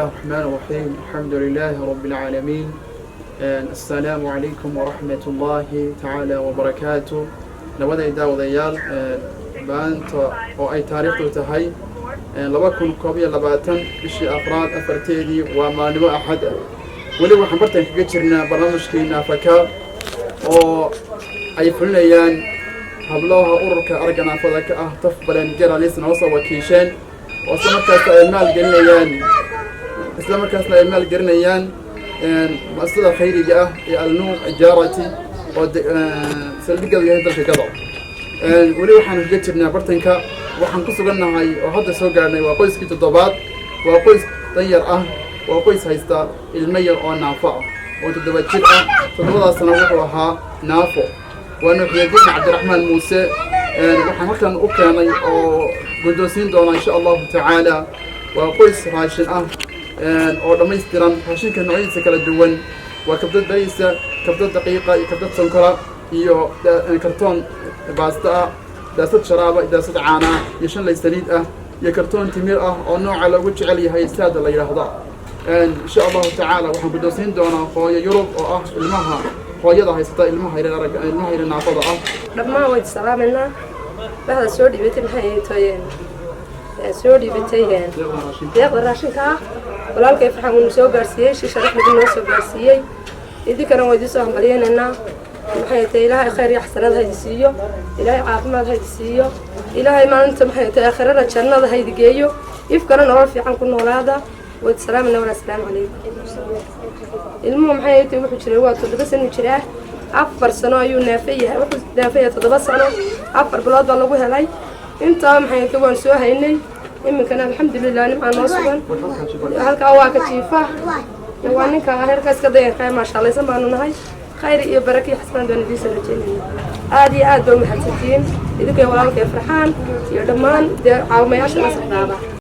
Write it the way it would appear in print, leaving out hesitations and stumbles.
الرحمن الرحيم الحمد لله رب العالمين. السلام عليكم ورحمة الله تعالى وبركاته. نبدأ داوديال بانتا أو أي تاريخ تهي لبكون كوبيا لباتن بشي أفراد أفرتيدي وما نبغى أحد ولو حمرتن كجرنا برامج كينا فكا أو أي فلنيان هبلوها أورك أرجعنا فذاك تفضل نجرا لسنا وصل وكيشان وسمكت المال جنيان إسلام كاسنا المال جرنيان مؤسسة خيرية النوع إجارتي سلبية هذا في كذا ولو حن جتنا برتنكا وحن قصقنا هاي وهذا سوقنا وقيس كي تضبط وقيس طير وقيس هيستا المير أو نافع وتدبت شرقة تضبط سنة وها نافع ونحيينا عبد الرحمن موسى وحن كان أوكاني أو قدوسين دونا إن شاء الله تعالى وقيس هاشن oo dhammaystiran raashinka noocyadiisa kala duwan waa kabdad bariisa kabdad daqiiqa iyo kabdad sonkora iyo kartoon baasta ah daasad sharaaba daasad caana iyo shan lay saliid ah iyo kartoon timir ah oo nooca lagu jecel yahay saada la yiraahdo insha Allah ta'ala waxaan guddoonsiin doonaa hooyo Yurub oo ah ilmaha hooyada haysata ilmaha yar naafada ah dhammaan way salaamayna baa soo dhibatay maxay tooyeen soo dhibatayeen deeqda raashinka walaalkay farxan uu soo gaarsiiyay sharax mid noo soo gaarsiiyay idinkana way soo hambalyeynayna maxay tahay ilaahay khayr iyo xasanad haysiiyo ilaahay caafimaad haysiiyo ilaahay maanta maxay tahay aakhirada jannada haydigeeyo ifkana nolol fiican ku noolaada way salaamayna wala salaam calaykum ilmo maxay tahay wuxuu jiray waa 7 sano jiraa 4 sano ayuu naafayay wuxuu naafayay 7 sano 4 bilood baa lagu helay inta maxay tahay waan soo haynay إمكان الحمد لله نبقى نوصل هلك أواك تشيفه وانك هركز كده خير ما شاء الله سمعنا نهاي خير يبارك حسنا دون دي سنتين عادي عاد بمحتفين إذا كان ولا كيف فرحان يا دمان ده عاوم يعيش نص